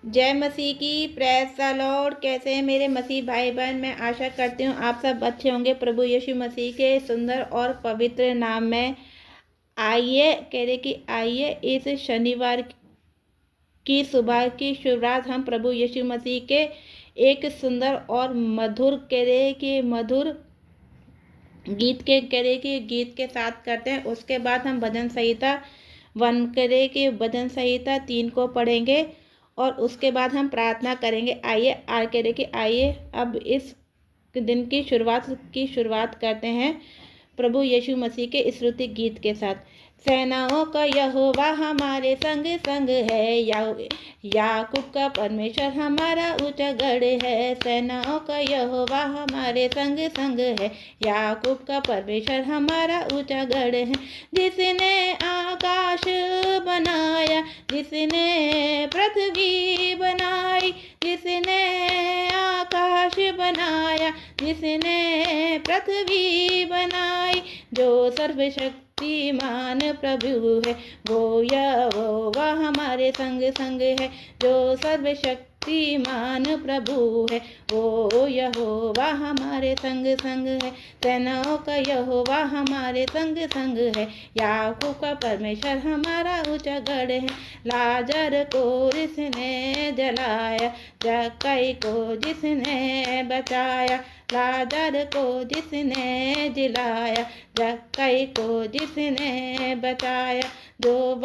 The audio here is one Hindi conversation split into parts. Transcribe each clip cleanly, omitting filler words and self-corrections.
जय मसीह की। Praise the Lord. कैसे हैं मेरे मसीह भाई बहन? मैं आशा करती हूँ आप सब अच्छे होंगे। प्रभु यीशु मसीह के सुंदर और पवित्र नाम में आइए, कह रहे कि आइए इस शनिवार की सुबह की शुरुआत हम प्रभु यीशु मसीह के एक सुंदर और मधुर, कह रहे कि मधुर गीत के साथ करते हैं। उसके बाद हम भजन संहिता 1 करे कि भजन संहिता 3 को पढ़ेंगे और उसके बाद हम प्रार्थना करेंगे। आइए करे कि आइए अब इस दिन की शुरुआत करते हैं प्रभु यीशु मसीह के स्तुति गीत के साथ। सेनाओं का यहोवा हमारे संग संग है, याकूब का परमेश्वर हमारा ऊंचा गढ़ है। सेनाओं का यहोवा हमारे संग संग है, याकूब का परमेश्वर हमारा ऊंचा गढ़ है। जिसने आकाश बनाया, जिसने पृथ्वी बनाई, जिसने आकाश बनाया, जिसने पृथ्वी बनाई, जो सर्वशक्तिमान प्रभु है, वो यहोवा हमारे संग संग है। जो सर्वशक्तिमान प्रभु है, वो यहोवा हमारे संग संग है। सेनाओं का यहोवा हमारे संग संग है, याकूब का परमेश्वर हमारा ऊंचा गढ़ है। लाजर को जिसने जलाया, जक्कई को जिसने बचाया, लाजर को जिसने जिलाया, जक्कई को जिसने बचाया। जो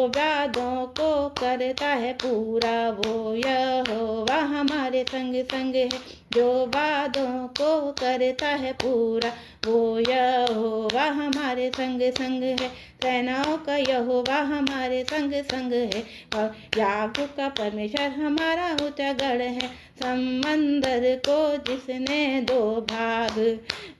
वादों को करता है पूरा, वो यहोवा हमारे संग संग है। जो वादों को करता है पूरा, वो यहोवा हमारे संग संग है। सेनाओं का यहोवा हमारे संग संग है, और याकूब का परमेश्वर हमारा ऊंचा गढ़ है। समंदर को जिसने दो भाग,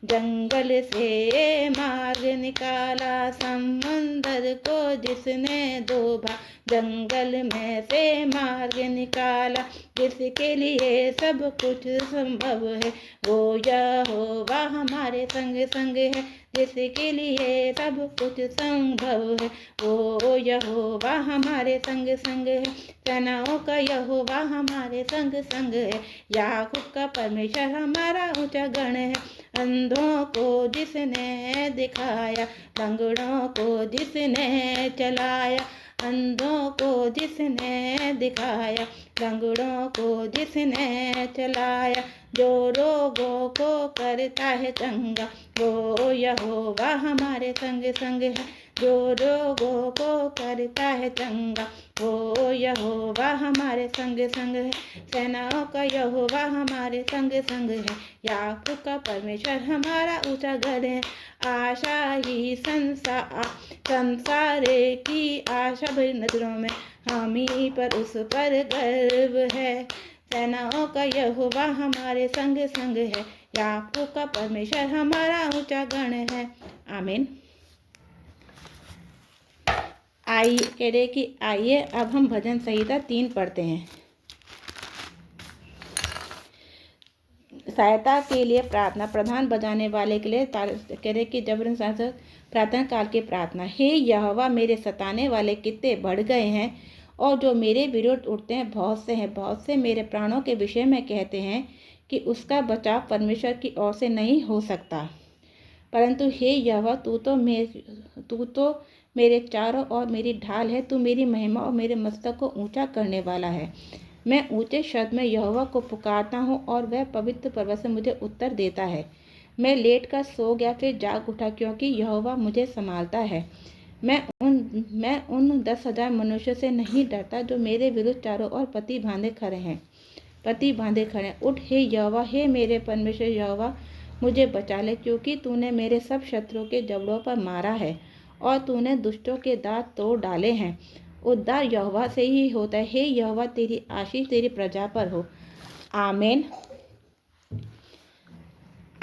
जंगल से मार्ग निकाला। समंदर को जिसने दो भाग, जंगल में से मार्ग निकाला। जिसके लिए सब कुछ संभव है, वो यहोवा हमारे संग संग है। जिसके लिए सब कुछ संभव है, वो यहोवा हमारे संग संग है। सेनाओं का यहोवा हमारे संग संग है, याकूब का परमेश्वर हमारा ऊंचा गढ़ है। अंधों को जिसने दिखाया, लंगड़ों को जिसने चलाया, अंधों को जिसने दिखाया, लंगड़ों को जिसने चलाया। जो रोगों को करता है चंगा, वो यहोवा हमारे संग संग है। जो रोगों को करता है चंगा, वो यहोवा हमारे संग संग है। सेनाओं का यहोवा हमारे संग संग है, याकूब का परमेश्वर हमारा ऊंचा गढ़ है। आशा ही संसार की आशा भरी नजरों में, हामी पर उस पर गर्व है। सेनाओं का यहोवा हमारे संग संग है, याकूब का परमेश्वर हमारा ऊंचा गढ़ है। आमीन। आइए कह रहे कि आइए अब हम भजन संहिता 3 पढ़ते हैं। सहायता के लिए प्रार्थना। प्रधान बजाने वाले के लिए कह रहे कि जबरन शासक प्रार्थना काल की प्रार्थना। हे यहोवा, मेरे सताने वाले कितने बढ़ गए हैं, और जो मेरे विरुद्ध उठते हैं बहुत से हैं। बहुत से मेरे प्राणों के विषय में कहते हैं कि उसका बचाव परमेश्वर की ओर से नहीं हो सकता। परंतु हे यहोवा, तू तो मेरे चारों ओर मेरी ढाल है। तू मेरी महिमा और मेरे मस्तक को ऊंचा करने वाला है। मैं ऊंचे शब्द में यहोवा को पुकारता हूँ, और वह पवित्र पर्वत से मुझे उत्तर देता है। मैं लेट कर सो गया, फिर जाग उठा, क्योंकि यहोवा मुझे संभालता है। मैं उन 10,000 मनुष्यों से नहीं डरता, जो मेरे विरुद्ध चारों ओर पति बांधे खड़े हैं। उठ हे यहोवा, हे मेरे परमेश्वर यहोवा, मुझे बचा ले, क्योंकि तूने मेरे सब शत्रुओं के जबड़ों पर मारा है, और तूने दुष्टों के दांत तोड़ डाले हैं। उद्धार यहोवा से ही होता है। हे यहोवा, तेरी आशीष तेरी प्रजा पर हो। आमीन।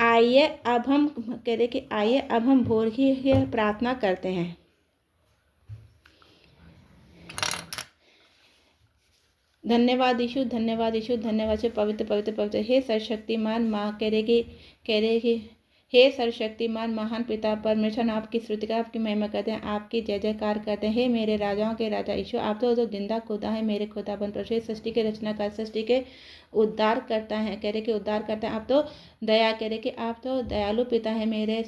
आइए अब हम कह रहे कि आइए अब हम भोर की प्रार्थना करते हैं। धन्यवाद यीशु, धन्यवाद यीशु, धन्यवाद यीशु। पवित्र पवित्र पवित्र हे सर्वशक्तिमान माँ, कह रहे कि हे सर्वशक्तिमान महान पिता परमेश्वर, आपकी स्तुति का, आपकी महिमा करते हैं, आपकी जय जयकार करते हैं। हे मेरे राजाओं के राजा ईश्वर, आप तो जो जिंदा खुदा है, मेरे खुदाबंद परमेश्वर, सृष्टि के रचना कर, सृष्टि के उद्धार करता है, कह रहे कि उद्धार करता है। आप तो दया, कह रहे कि आप तो दयालु पिता है, मेरे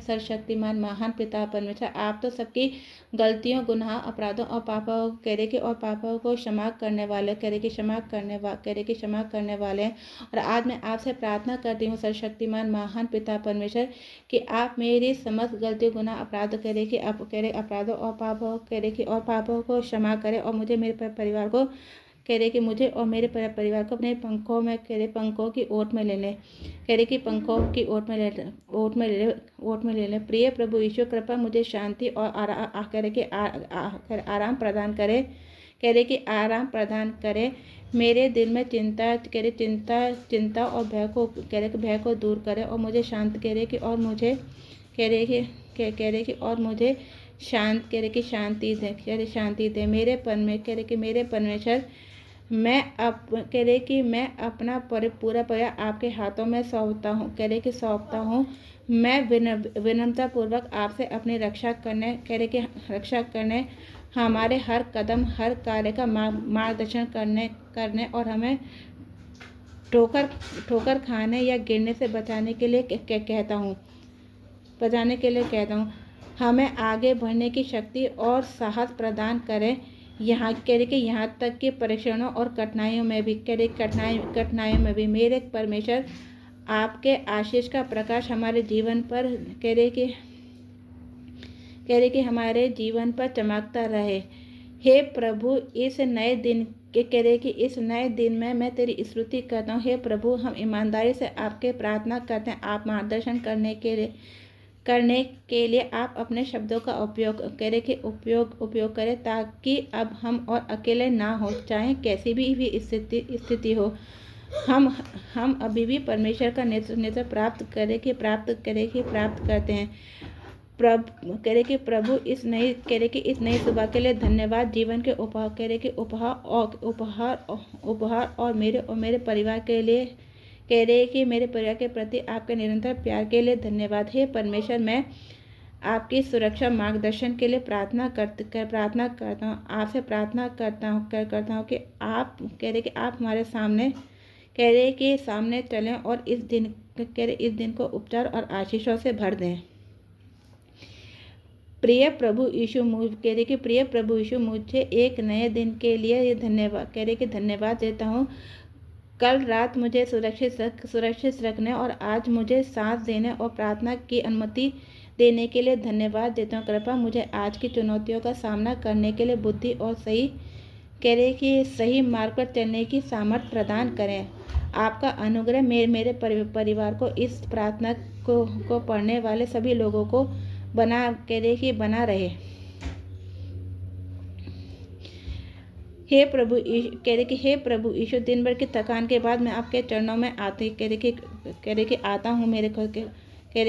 सर्वशक्तिमान महान पिता परमेश्वर। आप तो सबकी गलतियों, गुनाह, अपराधों और पापों, कह रहे कि और पापों को क्षमा करने वाले, कह रहे कि क्षमा करने वाले हैं। और आज मैं आपसे प्रार्थना करती हूँ सर्वशक्तिमान महान पिता परमेश्वर कि आप मेरी समस्त गलतियों, गुनाह, अपराध, कह रहे कि आप, कह रहे अपराधों और पापों, कह रहे कि और पापों को क्षमा करें और मुझे, मेरे परिवार को, कह रहे कि मुझे और मेरे परिवार को अपने पंखों में, कह रहे पंखों की ओट में ले लें, कह रहे कि पंखों की ओट में ले लें। प्रिय प्रभु ईश्वर, कृपा मुझे शांति और कह रहे कि आराम प्रदान करे, कह रहे कि आराम प्रदान करे। मेरे दिल में चिंता, कह रहे चिंता और भय को, कह रहे कि भय को दूर करे और मुझे शांत, कह रहे कि और मुझे, कह रहे कि और मुझे शांत, कह रहे कि शांति दे, कह रहे शांति दे मेरे में, कह रहे कि मेरे परमेश्वर, कह रहे कि मैं अपना पूरा परिवार आपके हाथों में सौंपता हूँ, कह रहे कि सौंपता हूँ। मैं विनम्रता पूर्वक आपसे अपनी रक्षा करने, कह रहे कि रक्षा करने, हमारे हर कदम, हर कार्य का मार्गदर्शन करने और हमें ठोकर खाने या गिरने से बचाने के लिए कहता हूँ। हमें आगे बढ़ने की शक्ति और साहस प्रदान करें, यहाँ, कह रहे कि यहाँ तक कि परीक्षणों और कठिनाइयों में भी, कह रहे कठिनाइयों में भी मेरे परमेश्वर, आपके आशीष का प्रकाश हमारे जीवन पर, कह रहे कि हमारे जीवन पर चमकता रहे। हे प्रभु, इस नए दिन के, कह रहे कि इस नए दिन में मैं तेरी स्तुति करता हूँ। हे प्रभु, हम ईमानदारी से आपके प्रार्थना करते हैं, आप मार्गदर्शन करने के लिए आप अपने शब्दों का उपयोग, कह रहे कि उपयोग करें, ताकि अब हम और अकेले ना हो, चाहे कैसी भी स्थिति हो, हम अभी भी परमेश्वर का नेतृत्व प्राप्त करते हैं। कह रहे कि प्रभु, इस नई सुबह के लिए धन्यवाद। जीवन के उपहार, कह रहे कि उपहार और मेरे परिवार के लिए, कह रहे कि मेरे परिवार के प्रति आपके निरंतर प्यार के लिए धन्यवाद। हे परमेश्वर, मैं आपकी सुरक्षा, मार्गदर्शन के लिए प्रार्थना करता हूँ, आपसे प्रार्थना करता हूँ कि आप, कह रहे कि आप हमारे सामने, कह रहे कि सामने चलें और इस दिन को उपचार और आशीषों से भर दें। प्रिय प्रभु यीशु, कह रहे कि प्रिय प्रभु यीशु, मुझे एक नए दिन के लिए ये धन्यवाद, कह रहे कि धन्यवाद देता हूँ। कल रात मुझे सुरक्षित रखने और आज मुझे सांस देने और प्रार्थना की अनुमति देने के लिए धन्यवाद देता हूँ। कृपया मुझे आज की चुनौतियों का सामना करने के लिए बुद्धि और सही, कह रहे कि सही मार्ग पर चलने की सामर्थ्य प्रदान करें। आपका अनुग्रह मेरे परिवार को, इस प्रार्थना को पढ़ने वाले सभी लोगों को कह रहे कि बना रहे। हे प्रभु, कह रहे कि हे प्रभु यीशु, दिन भर की थकान के बाद मैं आपके चरणों में आती, कह रहे कि आता हूँ, कह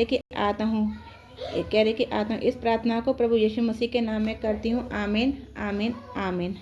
रहे कि आता हूँ। इस प्रार्थना को प्रभु यीशु मसीह के नाम में करती हूँ। आमीन, आमीन, आमीन।